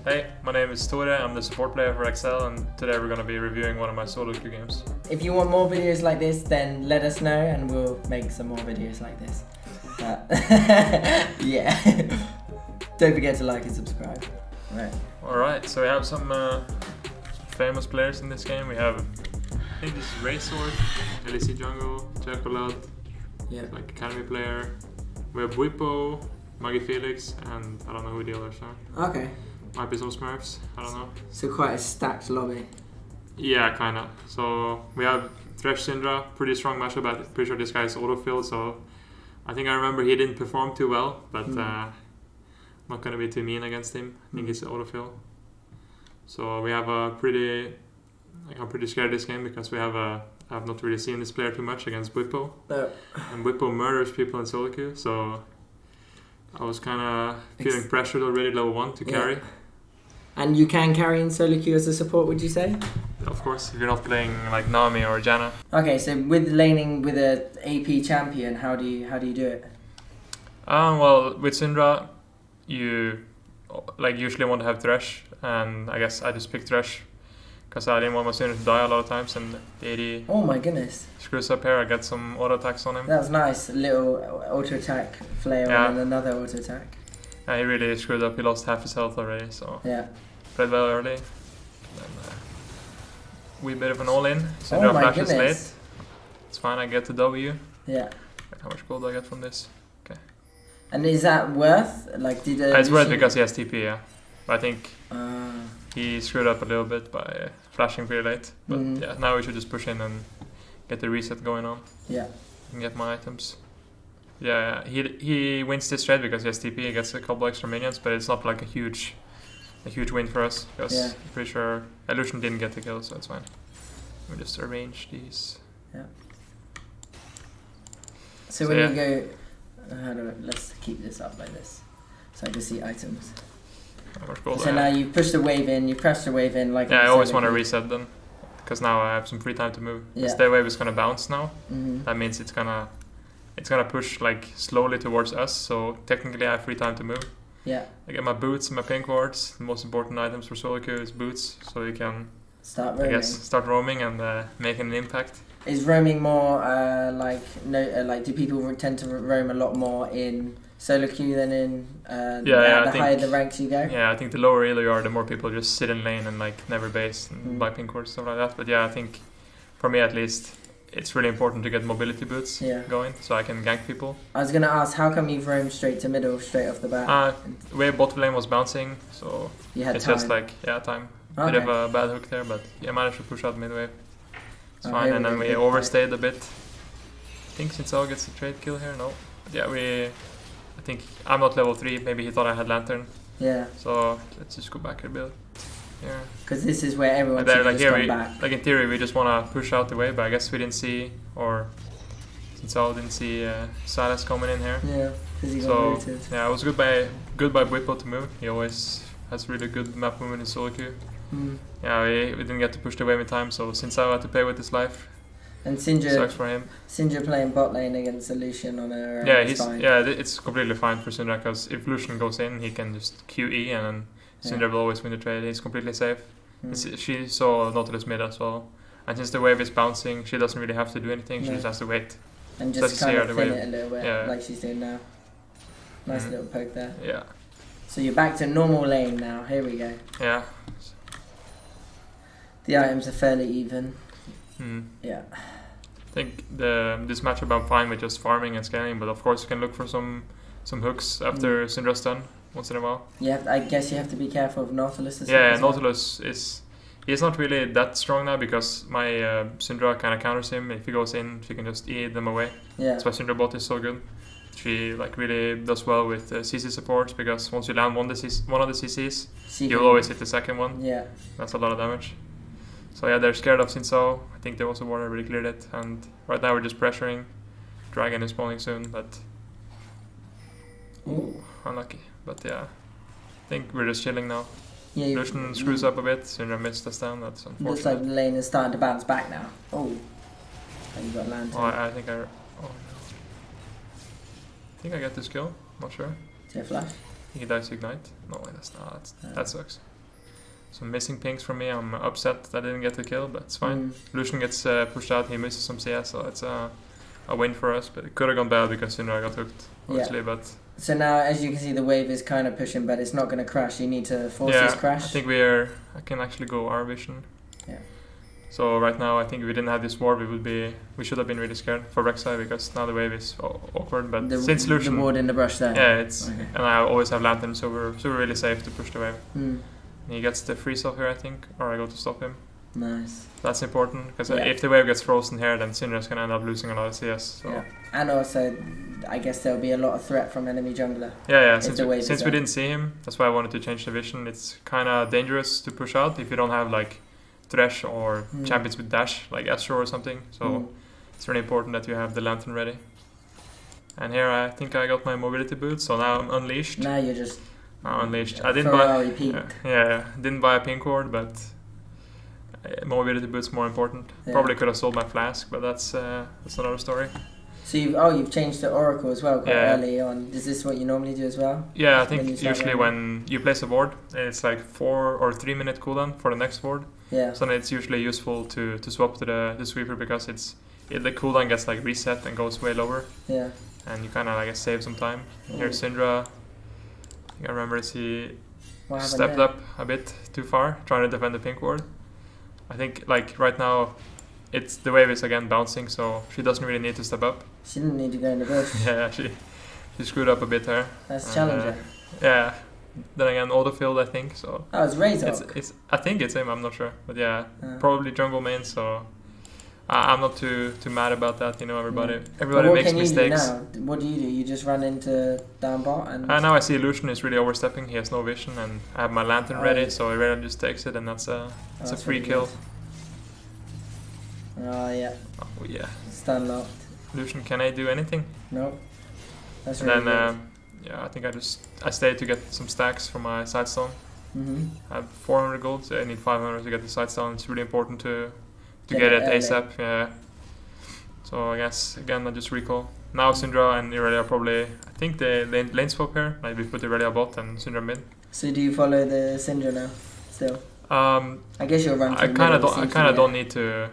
Hey, my name is Tore, I'm the support player for Excel, and today we're going to be reviewing one of my solo queue games. If you want more videos like this, then let us know and we'll make some more videos like this. Yeah. Don't forget to like and subscribe. Right. Alright, so we have some famous players in this game. We have, I think this is Razor, LEC Jungle, Chocolate, like Academy player. We have Whippo, Maggie Felix, and I don't know who the others are. Okay. Might be some Smurfs, I don't know. So quite a stacked lobby. Yeah, kinda. So we have Thresh Syndra, pretty strong matchup. I'm pretty sure this guy is autofill, so I think I remember he didn't perform too well, but not gonna be too mean against him. I think he's autofill. So we have a pretty, I'm pretty scared of this game because we have I've not really seen this player too much against Whippo. No. And Whippo murders people in solo queue, so I was kinda feeling pressured already level 1 to carry. And you can carry in solo queue as a support, would you say? Of course, if you're not playing like Nami or Janna. Okay, so with laning with a AP champion, how do you do it? Well, with Syndra, you like usually want to have Thresh, and I guess I just picked Thresh because I didn't want my Syndra to die a lot of times, and the AD Oh my goodness. screws up here. I get some auto attacks on him. That was nice. A little auto attack flail and another auto attack. He really screwed up. He lost half his health already, so played well early. Then wee bit of an all-in. Syndra flashes late. It's fine. I get the W. Yeah. Like how much gold do I get from this? Okay. And is that worth? Like, did it's worth because he has TP. Yeah, but I think Uh, he screwed up a little bit by flashing pretty late. But yeah, now we should just push in and get the reset going on. Yeah. And get my items. Yeah, he wins this trade because he has TP. He gets a couple extra minions, but it's not like a huge win for us because I'm pretty sure Illusion didn't get the kill, so it's fine. We just arrange these. Yeah. So when you go, let's keep this up like this, so I can see items. How much gold so now you push the wave in, you press the wave in like. Yeah, I always want to reset then, because now I have some free time to move. Because their wave is gonna bounce now. That means it's gonna push like slowly towards us. So technically I have free time to move. Yeah. I get my boots and my pink wards. The most important items for solo queue is boots, so you can start roaming and making an impact. Is roaming more do people tend to roam a lot more in solo queue than in the higher the ranks you go? Yeah, I think the lower elo you are, the more people just sit in lane and like never base and buy pink wards, stuff like that. But yeah, I think for me at least, it's really important to get mobility boots going, so I can gank people. I was gonna ask, how come you've roamed straight to middle, straight off the bat? The way bottom lane was bouncing, so it's time. Just like, time. Okay. Bit of a bad hook there, but I managed to push out mid wave. It's fine, and then we overstayed a bit. I think Sinzao gets a trade kill here, no. But yeah, I think I'm not level 3, maybe he thought I had Lantern. Yeah. So let's just go back a bit. Yeah. Because this is where everyone should just come back. Like in theory, we just want to push out the way, but I guess we didn't see, or Sinzao didn't see Silas coming in here. Yeah, because he got rooted. Yeah, it was good by Whippo to move. He always has really good map movement in solo queue. Yeah, we didn't get to push the wave in time, so Sinzao had to pay with his life. And Syndra, sucks for him. Syndra playing bot lane against Lucian on a it's completely fine for Syndra because if Lucian goes in, he can just QE and then Syndra will always win the trade. He's completely safe. She saw Nautilus mid as well, and since the wave is bouncing, she doesn't really have to do anything. She just has to wait and just kind of thin it a little bit, like she's doing now. Nice little poke there. Yeah. So you're back to normal lane now. Here we go. Yeah. The items are fairly even. Yeah. I think this matchup I'm fine with just farming and scaling, but of course you can look for some hooks after Syndra's done once in a while. Yeah, I guess you have to be careful of Nautilus as well. Nautilus he's not really that strong now because my Syndra kind of counters him. If he goes in, she can just eat them away. Yeah. That's why Syndra bot is so good. She like really does well with CC supports because once you land one of the CCs, you'll always hit the second one. Yeah. That's a lot of damage. So yeah, they're scared of Sinzao. I think there was a ward, really cleared it, and right now we're just pressuring. Dragon is spawning soon, but unlucky. But yeah, I think we're just chilling now. Yeah, Lucian screws up a bit. Syndra missed us down. That's unfortunate. Looks like the lane is starting to bounce back now. Oh, and you got Lantern. I think I think I get this kill. Not sure. Do you have flash? He dies ignite. No, that's not. That sucks. some missing pings from me. I'm upset that I didn't get the kill, but it's fine. Lucian gets pushed out, he misses some CS, so it's a win for us, but it could have gone bad because Syndra got hooked, obviously, but... So now, as you can see, the wave is kind of pushing, but it's not going to crash. You need to force this crash. I think I can actually go R vision. Yeah. So right now, I think if we didn't have this ward, we should have been really scared for Rek'Sai, because now the wave is awkward. But since Lucian, the ward in the brush there. Yeah, it's and I always have lantern, so we're really safe to push the wave. He gets the freeze off here, I think, or I go to stop him. Nice. That's important, because if the wave gets frozen here, then Syndra's gonna end up losing a lot of CS. So. Yeah. And also, I guess there'll be a lot of threat from enemy jungler. Yeah. Since we didn't see him, that's why I wanted to change the vision. It's kind of dangerous to push out if you don't have like Thresh or champions with dash, like Astro or something. So it's really important that you have the lantern ready. And here I think I got my mobility boot, so now I'm unleashed. Now you're just unleashed. I didn't buy a pink ward, but mobility boot's more important. Probably could have sold my flask, but that's another story. So you've changed the Oracle as well quite early on. Is this what you normally do as well? Yeah, I think usually when you place a ward, it's like 4 or 3 minute cooldown for the next ward. Yeah. So then it's usually useful to swap to the sweeper, because the cooldown gets like reset and goes way lower. Yeah. And you kind of like save some time. Here's Syndra. I think I remember he stepped up a bit too far trying to defend the pink ward. I think like right now the wave is again bouncing, so she doesn't really need to step up. She didn't need to go in the bush. Yeah, she screwed up a bit there. That's challenging. Yeah. Then again, autofilled, I think. So. Oh, it's Razor. I think it's him. I'm not sure, but probably jungle main. So I'm not too mad about that. You know, everybody makes mistakes. What do you do? You just run into down bot and. Now I see Lucian is really overstepping. He has no vision, and I have my lantern ready, so he really just takes it, and that's a free really kill. Good. Oh yeah. Oh yeah. Stun locked. Lucian, can I do anything? No. That's and really then I think I stayed to get some stacks for my side stone. I have 400 gold, so I need 500 to get the side stone. It's really important to get it ASAP. Yeah. So I guess again I just recall. Now Syndra and Irelia probably. I think the lane swap here. Maybe put Irelia bot and Syndra mid. So do you follow the Syndra now? Still. I guess you'll run. I kind of don't need to.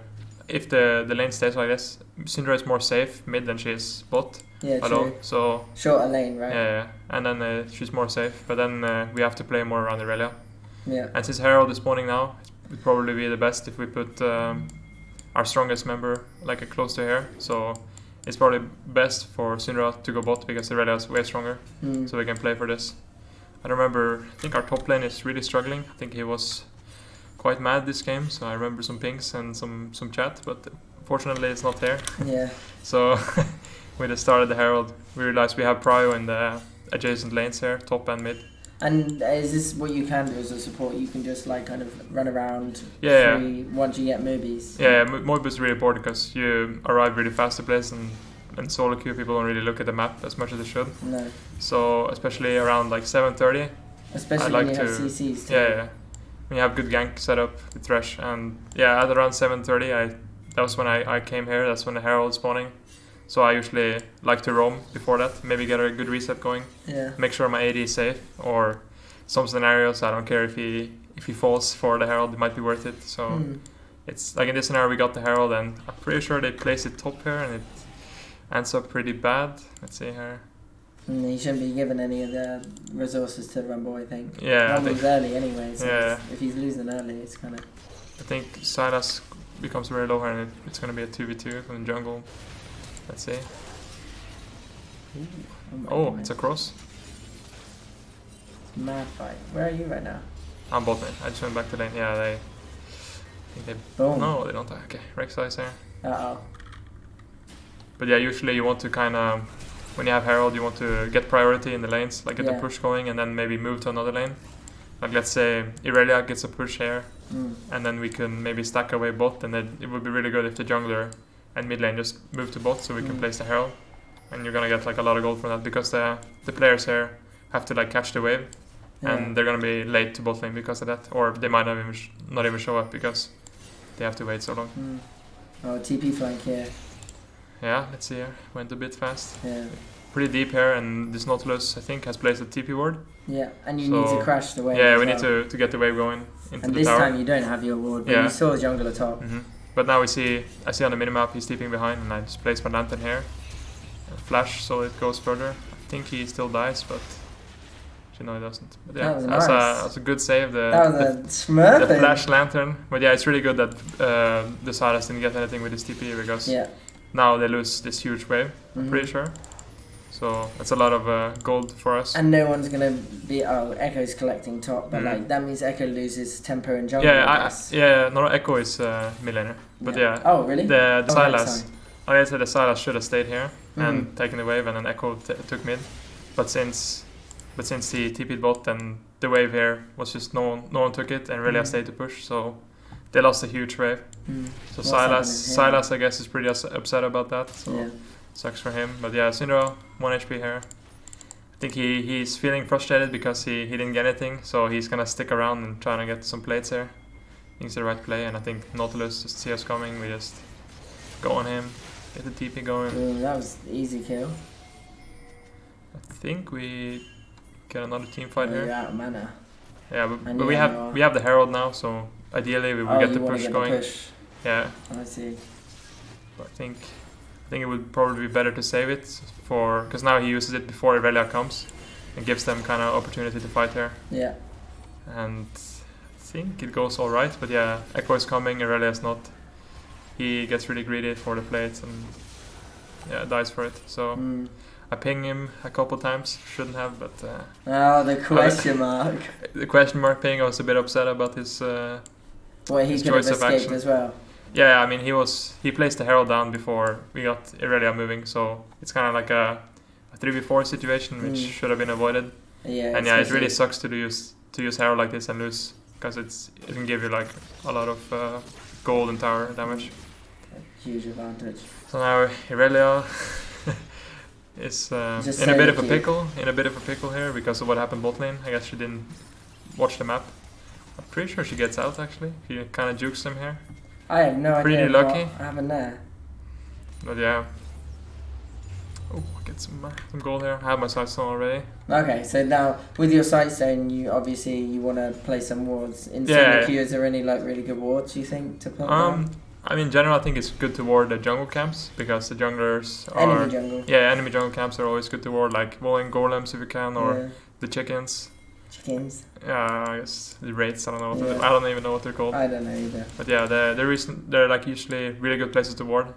If the lane stays like this, Syndra is more safe mid than she is bot. Yeah, true. So shorter lane, right? Yeah. And then she's more safe. But then we have to play more around Irelia. Yeah. And since Herald is spawning now, it would probably be the best if we put our strongest member like close to here. So it's probably best for Syndra to go bot because Irelia is way stronger. So we can play for this. I think our top lane is really struggling. I think he was quite mad this game, so I remember some pings and some chat, but fortunately it's not there. Yeah. So with the start of the Herald, we realized we have prio in the adjacent lanes here, top and mid. And is this what you can do as a support? You can just like kind of run around once you get mobies? Yeah, mob is really important because you arrive really fast to place, and solo queue people don't really look at the map as much as they should. No. So especially around like 7:30. Especially when you have CCs too. Yeah. When you have good gank set up with Thresh, and at around 7:30, that was when I came here. That's when the Herald is spawning. So I usually like to roam before that, maybe get a good reset going. Yeah. Make sure my AD is safe, or some scenarios I don't care if he falls for the Herald, it might be worth it. So it's like in this scenario we got the Herald, and I'm pretty sure they place it top here, and it ends up pretty bad. Let's see here. He shouldn't be given any of the resources to Rumble, I think. Yeah. Rumble's early anyway, so if he's losing early, it's kind of... I think Sylas becomes very low here, and it's going to be a 2v2 from the jungle. Let's see. Oh, it's a cross. Mad fight. Where are you right now? I'm bot lane. I just went back to lane. Yeah, I think they... Boom. No, they don't. Okay, Rek'Sai is here. Uh-oh. But yeah, usually you want to kind of... When you have Herald, you want to get priority in the lanes, like get the push going, and then maybe move to another lane. Like let's say Irelia gets a push here, and then we can maybe stack away bot, and then it would be really good if the jungler and mid lane just move to bot so we can place the Herald. And you're gonna get like a lot of gold from that because the players here have to like catch the wave, and they're gonna be late to bot lane because of that, or they might not even show up because they have to wait so long. Oh, TP flank here. Yeah, let's see here. Went a bit fast. Yeah. pretty deep here, and this Nautilus, I think, has placed a TP ward. Yeah, and you need to crash the wave. Yeah, we need to get the wave going into and the tower. And this time you don't have your ward, but you saw the jungle atop. But now I see on the minimap he's TPing behind, and I just place my lantern here. Flash, so it goes further. I think he still dies, but he doesn't. But yeah, that's a good save. That was a the flash lantern. But yeah, it's really good that the Sylas didn't get anything with his TP, because now they lose this huge wave, I'm pretty sure. So that's a lot of gold for us. And no one's going to be... Oh, Echo's collecting top, but like that means Echo loses tempo and jungle, no, Echo is mid laner. But Oh, really? The Sylas... I said the Sylas should have stayed here and taken the wave, and then Echo took mid. But since he TP'd bot, then the wave here was just no one took it, and Irelia stayed to push, so they lost a huge wave. So Sylas, I guess, is pretty upset about that. So sucks for him. But yeah, Syndra 1 HP here. I think he's feeling frustrated because he didn't get anything, so he's gonna stick around and trying to get some plates here. I think it's the right play, and I think Nautilus just see us coming. We just go on him, get the TP going. That was easy kill. I think we get another team fight here. You're out of mana. Yeah, but we have the Herald now, so ideally we will get the push going. Yeah. I see. But I think it would probably be better to save it because now he uses it before Irelia comes and gives them kind of opportunity to fight here. Yeah. And I think it goes all right, but yeah, Echo is coming, Irelia is not. He gets really greedy for the plates and dies for it. So I ping him a couple times, shouldn't have, but... the question mark. The question mark ping, I was a bit upset about his he could have escaped as well. Yeah, I mean, he placed the Herald down before we got Irelia moving, so it's kind of like a 3v4 situation, which should have been avoided. Yeah, and it really sucks to use Herald like this and lose, because it can give you like a lot of gold and tower damage. A huge advantage. So now Irelia is in a bit of a pickle here because of what happened bot lane. I guess she didn't watch the map. I'm pretty sure she gets out actually. She kind of jukes them here. I have no idea. Pretty lucky. What happened there. But yeah. Oh, get some gold here. I have my sightstone already. Okay, so now with your sightstone, you want to play some wards. In solo queue, is there any like really good wards you think to put down? I mean, in general, I think it's good to ward the jungle camps because the junglers are... Enemy jungle. Yeah, enemy jungle camps are always good to ward, like walling golems if you can, or the chickens. Chickens? Yeah, I guess the raids, I don't even know what they're called. I don't know either. But yeah, they're like usually really good places to ward.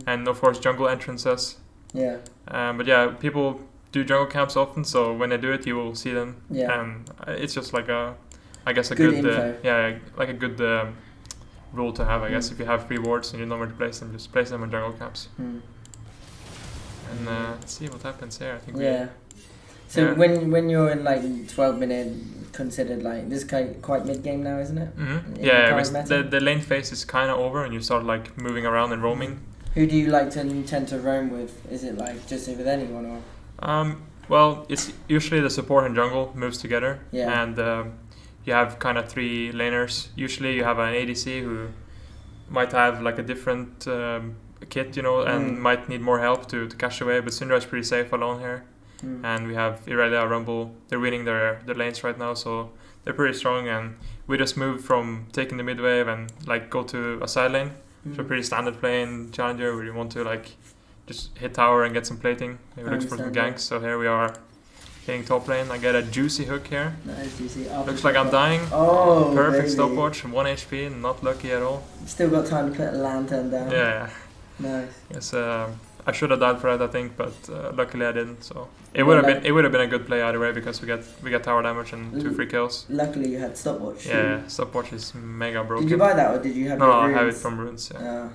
And of course, jungle entrances. Yeah. But yeah, people do jungle camps often, so when they do it, you will see them. Yeah. And it's just like a good info. like a good... rule to have, I guess. If you have free wards and you know where to place them, just place them in jungle camps. And let's see what happens here. I think So when you're in like 12-minute considered like this quite mid game now, isn't it? The lane phase is kind of over and you start like moving around and roaming. Who do you like to tend to roam with? Is it like just with anyone or? Well, it's usually the support and jungle moves together. Yeah. And you have kind of 3 laners. Usually you have an ADC who might have like a different kit, and might need more help to catch the wave, but Syndra is pretty safe alone here. And we have Irelia, Rumble, they're winning their lanes right now, so they're pretty strong, and we just moved from taking the mid wave and like go to a side lane. So pretty standard play in Challenger where you want to like just hit tower and get some plating, maybe look for some ganks. So here we are hitting top lane. I get a juicy hook here. Nice, juicy. Looks like I'm dying. Oh, perfect baby. Stopwatch, 1 HP, not lucky at all. Still got time to put a lantern down. Yeah. Nice. Yes, I should have died for that, I think, but luckily I didn't. So it would have been a good play either way because we get tower damage and 2 free kills. Luckily you had stopwatch. Yeah, stopwatch is mega broken. Did you buy that or did you have? No, I have it from runes. Yeah.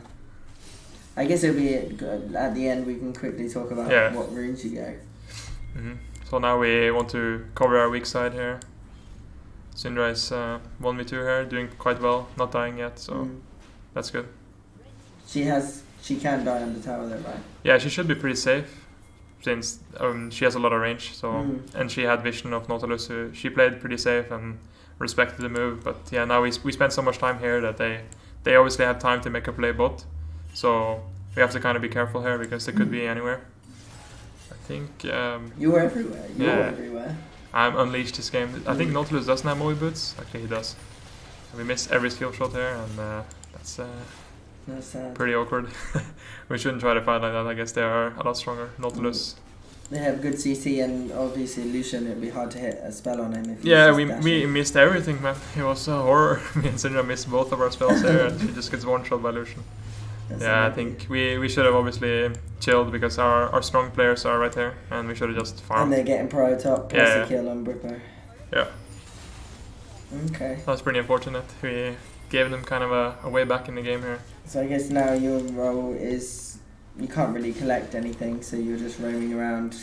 I guess it'll be at the end. We can quickly talk about what runes you go. So now we want to cover our weak side here. Syndra is 1v2 here, doing quite well, not dying yet, so that's good. She can die on the tower though, right? Yeah, she should be pretty safe since she has a lot of range. So and she had vision of Nautilus, so she played pretty safe and respected the move. But yeah, now we spent so much time here that they obviously have time to make a play bot. So we have to kind of be careful here because they could be anywhere. think... You're everywhere. You're everywhere. I'm unleashed this game. I think Nautilus doesn't have Moe boots. Actually, he does. We miss every skill shot there, and that's sad. Pretty awkward. We shouldn't try to fight like that. I guess they are a lot stronger. Nautilus. They have good CC, and obviously Lucian, it'd be hard to hit a spell on him. If we missed everything, man. It was a horror. Me and Syndra missed both of our spells there, and she just gets one shot by Lucian. I think we should have obviously chilled because our strong players are right there, and we should have just farmed. And they're getting pro top plus a kill on Bripper. Yeah. Okay. That's pretty unfortunate. We gave them kind of a way back in the game here. So I guess now your role is you can't really collect anything, so you're just roaming around,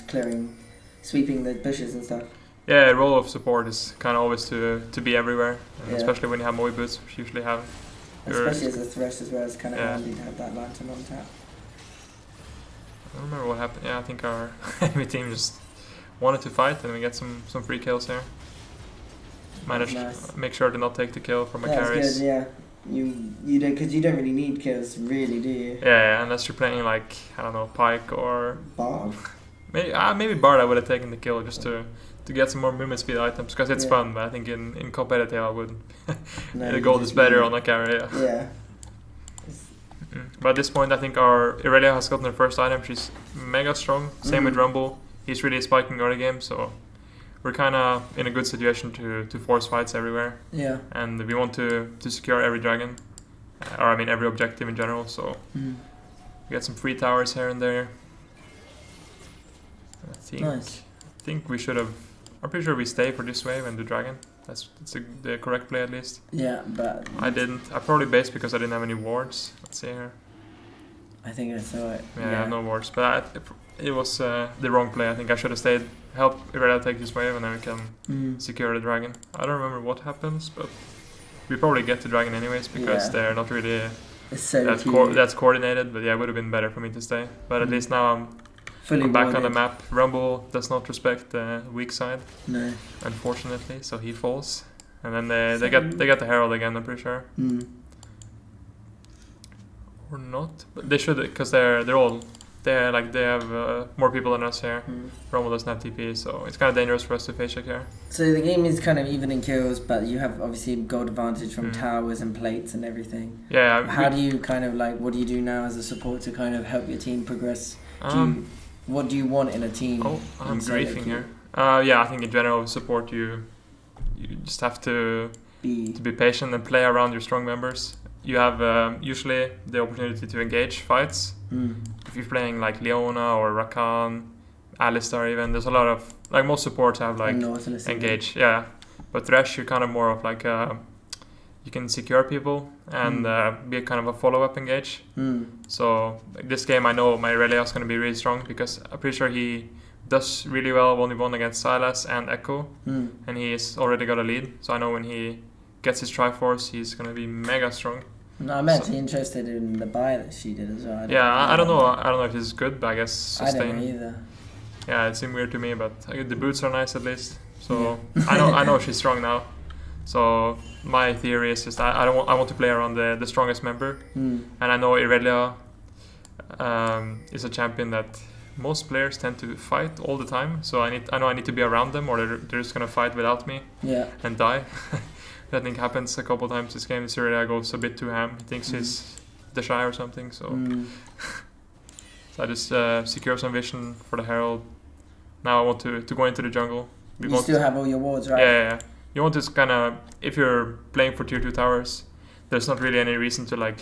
sweeping the bushes and stuff. Yeah, role of support is kind of always to be everywhere, especially when you have Moe boots, which you usually have. Especially as a Thresh as well, it's kind of handy to have that lantern on tap. I don't remember what happened. Yeah, I think our enemy team just wanted to fight, and we get some free kills here. Managed to make sure to not take the kill from my carries. That's good, yeah. You don't, because you don't really need kills, really, do you? Yeah, unless you're playing like, I don't know, Pike or Bard. Maybe Bard I would have taken the kill just to get some more movement speed items because it's fun. But I think in competitive I wouldn't. The gold is better on a carry. Yeah. But at this point, I think our Irelia has gotten her first item. She's mega strong. Same with Rumble. He's really spiking early game, so we're kind of in a good situation to force fights everywhere. Yeah. And we want to secure every dragon, or I mean every objective in general. So we get some free towers here and there. I think we should have. I'm pretty sure we stay for this wave and do dragon. That's the correct play at least. Yeah, but I didn't. I probably based because I didn't have any wards. Let's see here. I think I saw it. Yeah, I have no wards, but it was the wrong play. I think I should have stayed, help Irelia take this wave, and then we can secure the dragon. I don't remember what happens, but we probably get the dragon anyways because they're not really that's coordinated. But yeah, it would have been better for me to stay. But at least now I'm back on the map. Rumble does not respect the weak side, unfortunately, so he falls, and then they get the Herald again. I'm pretty sure. Or not, but they should because they have more people than us here. Rumble doesn't have TP, so it's kind of dangerous for us to face check here. So the game is kind of even in kills, but you have obviously gold advantage from towers and plates and everything. Yeah. How do you kind of what do you do now as a support to kind of help your team progress? What do you want in a team? Oh, I'm griefing here. I think in general support you just have to be patient and play around your strong members. You have usually the opportunity to engage fights. If you're playing like Leona or Rakan, Alistar even, there's a lot of most supports have engage. Yeah, but Thresh you're kind of more of you can secure people and be a kind of a follow-up engage. So this game I know my Irelia is going to be really strong because I'm pretty sure he does really well 1v1 against Silas and Echo, and he's already got a lead. So I know when he gets his Triforce, he's going to be mega strong. No, I'm actually interested in the buy that she did as well. I don't know if this is good, but I guess sustain. I don't know either. Yeah, it seemed weird to me, but the boots are nice at least. So I know she's strong now. So my theory is just I want to play around the strongest member, and I know Irelia is a champion that most players tend to fight all the time. So I know I need to be around them, or they're just gonna fight without me and die. That thing happens a couple times this game. Irelia goes a bit too ham. He thinks he's the Shy or something. So, so I just secure some vision for the Herald. Now I want to go into the jungle. You still have all your wards, right? Yeah. You want to kind of, if you're playing for tier 2 towers, there's not really any reason to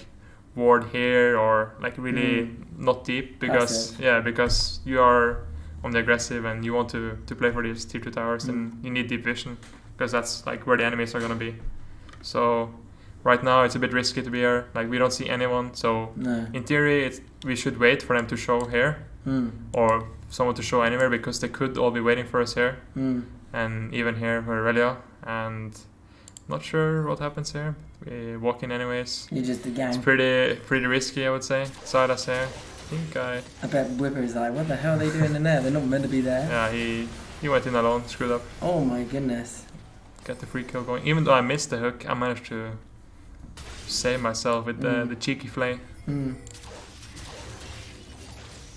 ward here or really not deep because because you are on the aggressive and you want to play for these tier 2 towers, and you need deep vision because that's where the enemies are gonna be. So right now it's a bit risky to be here. We don't see anyone. So in theory we should wait for them to show here or someone to show anywhere because they could all be waiting for us here. And even here for Irelia, and not sure what happens here. We walk in anyways. You just the gang. It's pretty risky, I would say. Silas here. I bet Whipper is what the hell are they doing in there? They're not meant to be there. Yeah, he went in alone, screwed up. Oh my goodness. Get the free kill going. Even though I missed the hook, I managed to save myself with the cheeky flay.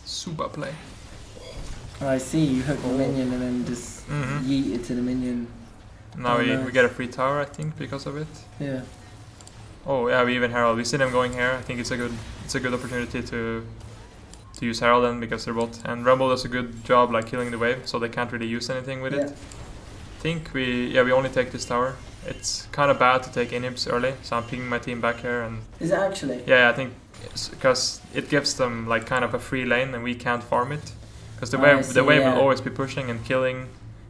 Super play. Oh, I see, you hook the minion and then just yeet it to the minion. Now we get a free tower, I think, because of it. Yeah. Oh yeah, we even Herald. We see them going here. I think it's a good opportunity to use Herald then, because they're both, and Rumble does a good job like killing the wave, so they can't really use anything with it. I think we only take this tower. It's kind of bad to take inhibs early, so I'm pinging my team back here. And is it actually? Yeah, I think because it gives them like kind of a free lane and we can't farm it, because the wave will always be pushing and killing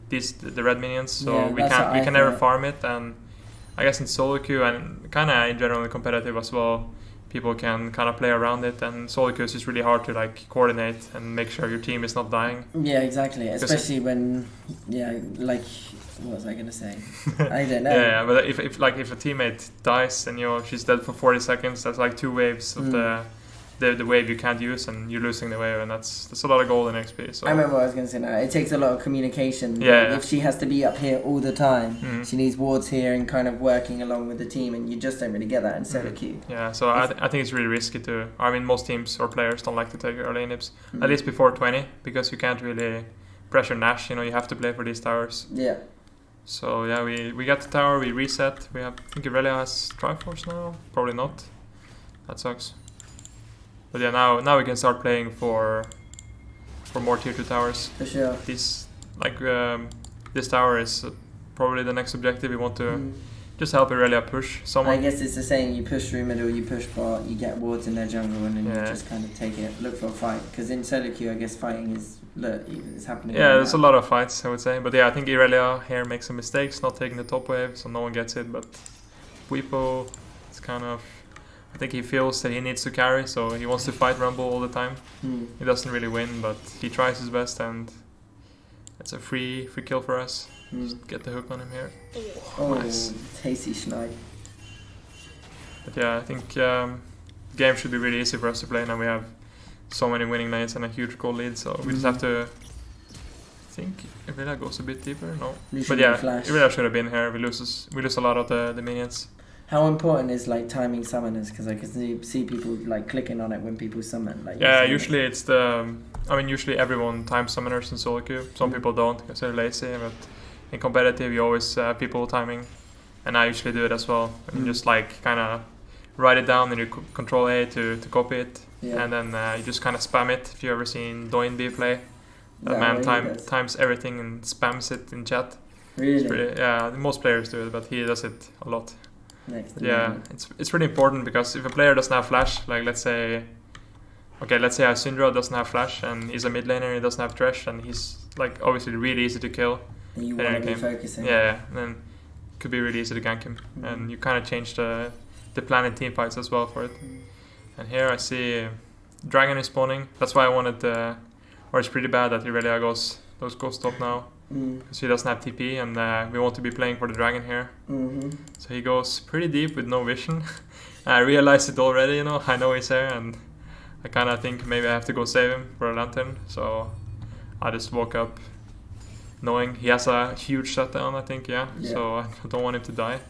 the red minions, so we can never farm it. And I guess in solo queue and kind of in general in competitive as well, people can kind of play around it, and solo queue is just really hard to like coordinate and make sure your team is not dying. Yeah, exactly. Especially when, like, what was I gonna say? I don't know. Yeah, but if a teammate dies and she's dead for 40 seconds, that's like 2 waves of the wave you can't use, and you're losing the wave, and that's a lot of gold in XP. So I remember what I was going to say now. It takes a lot of communication. Yeah. If she has to be up here all the time, she needs wards here and kind of working along with the team, and you just don't really get that in solo queue. Yeah, so I think it's really risky to. I mean, most teams or players don't like to take early inhibs, at least before 20, because you can't really pressure Nash. You have to play for these towers. Yeah. So yeah, we got the tower, we reset. I think Irelia has Triforce now. Probably not. That sucks. But yeah, now we can start playing for more tier 2 towers. For sure. This tower is probably the next objective. We want to just help Irelia push someone. I guess it's the same. You push through middle, you push bot, you get wards in their jungle, and then you just kind of take it, look for a fight. Because in solo queue, I guess fighting is happening. Yeah, there's a lot of fights, I would say. But yeah, I think Irelia here makes some mistakes, not taking the top wave, so no one gets it. But Bwipo, it's kind of. I think he feels that he needs to carry, so he wants to fight Rumble all the time. He doesn't really win, but he tries his best, and it's a free kill for us. Just get the hook on him here. Oh, nice. Tasty snipe. But yeah, I think the game should be really easy for us to play now. We have so many winning lanes and a huge goal lead, so we just have to. I think Irelia goes a bit deeper. No, but yeah, Irelia should have been here. We lose a lot of the minions. How important is like timing summoners? Because I can see people like clicking on it when people summon. Like usually it's usually everyone times summoners in solo queue. Some people don't because they're lazy, but in competitive you always people timing, and I usually do it as well. You just like kind of write it down and you control A to copy it, and then you just kind of spam it. If you ever seen Doinby play, that man times everything and spams it in chat. Really? Most players do it, but he does it a lot. It's really important, because if a player doesn't have flash, like let's say Syndra doesn't have flash and he's a mid laner and he doesn't have Thresh, and he's like obviously really easy to kill. And you want to be focusing. Yeah, and then it could be really easy to gank him, and you kind of change the plan in team fights as well for it. And here I see Dragon is spawning. That's why I wanted or it's pretty bad that Irelia goes top now. Because he doesn't have TP, and we want to be playing for the dragon here. So he goes pretty deep with no vision. I realized it already, I know he's there, and I kind of think maybe I have to go save him for a lantern. So I just walk up knowing he has a huge shutdown, I think, so I don't want him to die.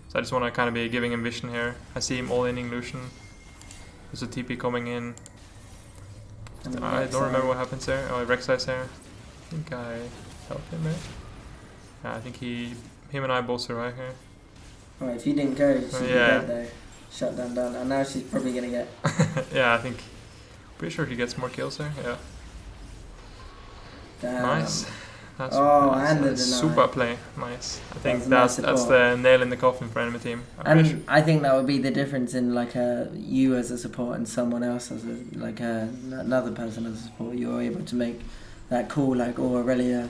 So I just want to kind of be giving him vision here. I see him all-inning Lucian. There's a TP coming in. I don't remember what happens there. Oh, Rek'Sai's here. I think I help him there. Yeah, I think him and I both survive here. Alright, if you didn't go, she'd be dead though. Shut down. And now she's probably gonna get. Yeah, I think. Pretty sure he gets more kills there. Yeah. Damn. Nice. That's and the super play. Nice. I think that's the nail in the coffin for enemy team. I think that would be the difference in like you as a support and someone else as another person as a support. You're able to make that call like Irelia.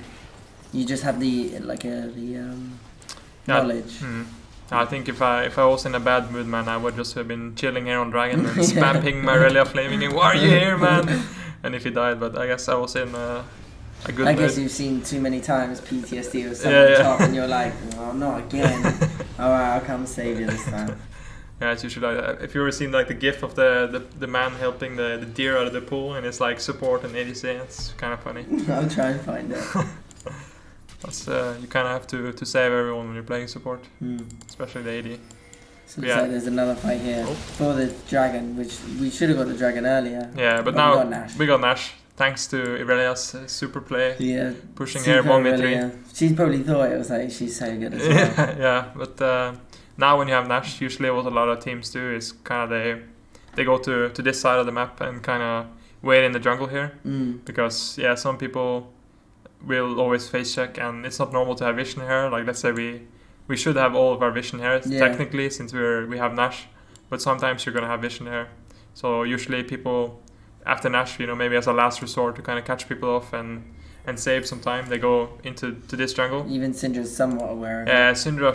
You just have the knowledge. I think if I was in a bad mood, man, I would just have been chilling here on Dragon and spamming my Irelia, flaming him. Why are you here, man? And if he died, but I guess I was in a good mood. I guess you've seen too many times PTSD with someone top, and you're like, well, not again. Alright, I'll come save you this time. Yeah, it's usually like that. If you ever seen like the gif of the man helping the deer out of the pool, and it's like support and ADC, it's kind of funny. I'll try and find it. That's you kind of have to save everyone when you're playing support, especially the AD. So looks like there's another fight here for the dragon, which we should have got the dragon earlier. Yeah, but now we got Nash. thanks to Irelia's super play. Yeah. Pushing her 1v3. She probably thought it was like she's so good as well. Yeah, but now when you have Nash, usually what a lot of teams do is kind of they go to this side of the map and kind of wait in the jungle here. Because some people will always face check, and it's not normal to have vision here. Like, let's say we should have all of our vision here technically, since we have Nash, but sometimes you're gonna have vision here. So usually people after Nash, maybe as a last resort to kind of catch people off and save some time, they go into this jungle. Even Syndra's somewhat aware of it. Yeah, Syndra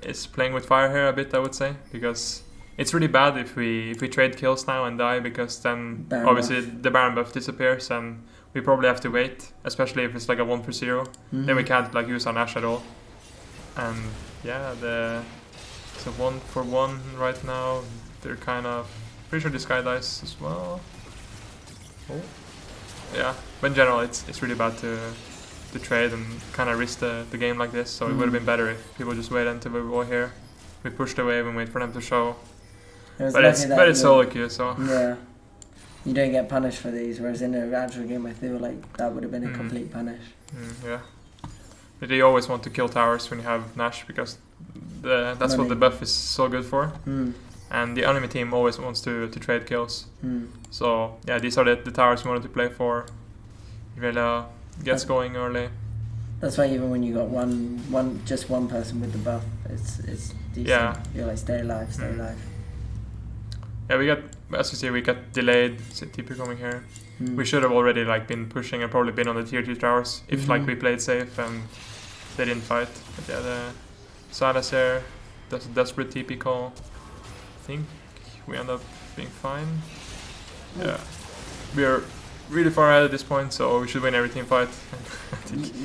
is playing with fire here a bit, I would say, because it's really bad if we trade kills now and die, because then Baron obviously buff. the Baron buff disappears and we probably have to wait, especially if it's like a 1-0. Then we can't like use our Nash at all. And yeah, it's a 1-for-1 right now. They're kind of pretty sure this guy dies as well. Oh, yeah. But in general, it's really bad to trade and kind of risk the game like this. So it would have been better if people just wait until we were here. We push the wave and wait for them to show. But it's solo queue, so yeah, you don't get punished for these. Whereas in an actual game, I feel like that would have been a complete punish. Yeah. But you always want to kill towers when you have Nash, because that's what the buff is so good for. And the enemy team always wants to trade kills. So yeah, these are the towers we wanted to play for. Irelia gets going early. That's why even when you got just one person with the buff, it's decent. Yeah. You're like, stay alive, stay alive. Yeah, as you see, we got delayed TP coming here. We should have already like been pushing and probably been on the tier 2 towers if like we played safe and they didn't fight. But yeah, the Sylas here does a desperate TP call. I think we end up being fine. Yeah, we are really far ahead at this point, so we should win every team fight.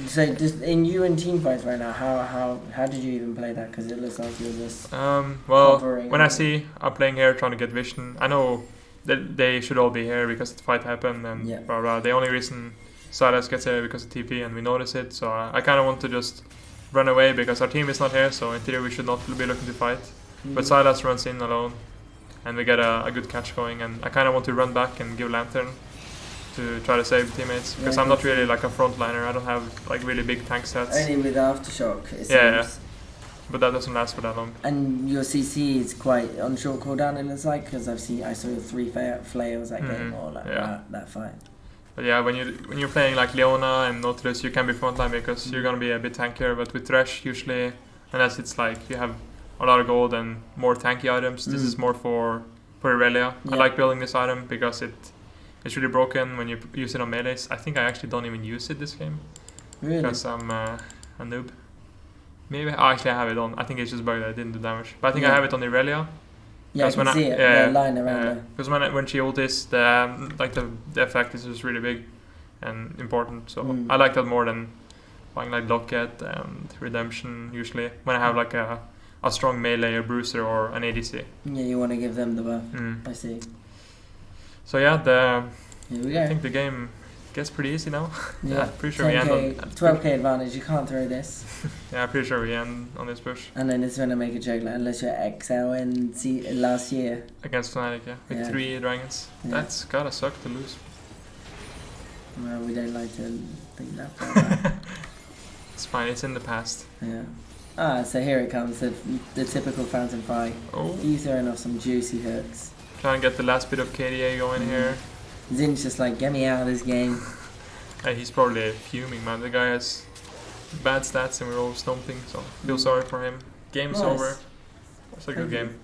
So just in you and team fights right now, how did you even play that? Because it looks like you're just well, when I see I'm playing here trying to get vision, I know that they should all be here because the fight happened and blah blah. The only reason Sylas gets here because of TP and we notice it, so I kind of want to just run away because our team is not here, so in theory we should not be looking to fight. But Sylas runs in alone and we get a good catch going, and I kind of want to run back and give Lantern to try to save teammates, because I'm not really like a frontliner. I don't have like really big tank stats. Only with Aftershock, it seems. Yeah, but that doesn't last for that long. And your CC is quite on short cooldown, it looks like, because I saw 3 flails that game or like that fight. But yeah, when you're playing like Leona and Nautilus, you can be frontline because you're gonna be a bit tankier. But with Thresh, usually, unless it's like you have a lot of gold and more tanky items, this is more for Irelia. I like building this item because it's really broken when you use it on melees. I think I actually don't even use it this game. Really? Because I'm a noob. Maybe actually I have it on. I think it's just bugged that I didn't do damage. But I think I have it on Irelia. Yeah, I can see it. The line around there. Because when she ultis, the effect is just really big and important. So I like that more than buying like Locket and Redemption usually. When I have like a strong melee, a bruiser, or an ADC. Yeah, you want to give them the buff. I see. So yeah, here we go. I think the game gets pretty easy now. Yeah, pretty sure we end on 12k advantage. You can't throw this. Yeah, I'm pretty sure we end on this push. And then it's gonna make a joke, like, unless you're XL in last year against Fnatic, with 3 dragons. That's gotta suck to lose. Well, we don't like to think that. It's fine. It's in the past. Yeah. So here it comes, the typical Fountain fight. Oh. You throwing off some juicy hooks. Trying to get the last bit of KDA going here. Zin's just like, get me out of this game. He's probably fuming, man. The guy has bad stats and we're all stomping, so feel sorry for him. Game's over. It's a good game.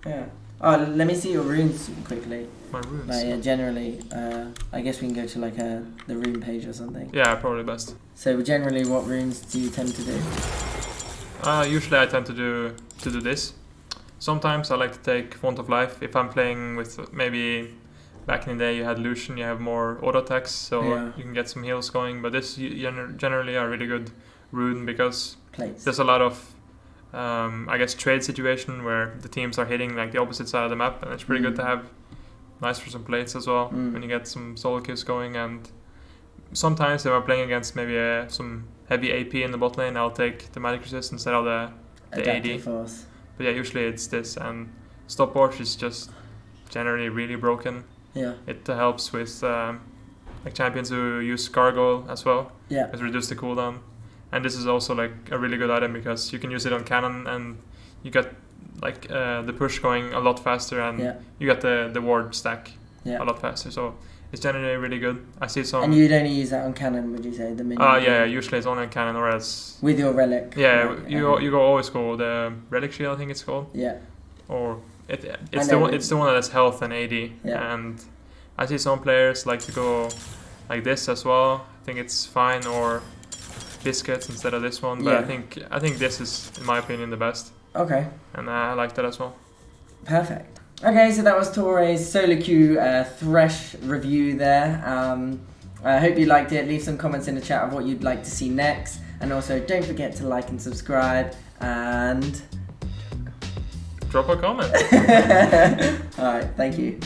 Yeah. Oh, let me see your runes quickly. My runes? Like, generally, I guess we can go to like the rune page or something. Yeah, probably best. So generally, what runes do you tend to do? Usually I tend to do this. Sometimes I like to take Font of Life. If I'm playing with, maybe back in the day you had Lucian, you have more auto attacks, so you can get some heals going. But this generally a really good rune because there's a lot of I guess trade situation where the teams are hitting like the opposite side of the map, and it's pretty good to have. Nice for some plates as well when you get some solo kills going. And sometimes if I'm playing against maybe some heavy AP in the bot lane, I'll take the magic resist instead of the AD. Force. But yeah, usually it's this, and stopwatch is just generally really broken. Yeah. It helps with like champions who use Gargoyle as well. Yeah. It's reduced the cooldown. And this is also like a really good item because you can use it on cannon and you get like the push going a lot faster and you get the ward stack a lot faster. So it's generally really good. I see some. And you'd only use that on cannon, would you say? The minion? Yeah. Usually it's only on cannon or else. With your relic. Yeah, you always go the relic shield, I think it's called. Yeah. Or it's the one that has health and AD. Yeah. And I see some players like to go like this as well. I think it's fine, or biscuits instead of this one. But I think this is, in my opinion, the best. Okay. And I like that as well. Perfect. Okay, so that was Torre's solo queue Thresh review there. I hope you liked it. Leave some comments in the chat of what you'd like to see next. And also, don't forget to like and subscribe. And drop a comment. Alright, thank you.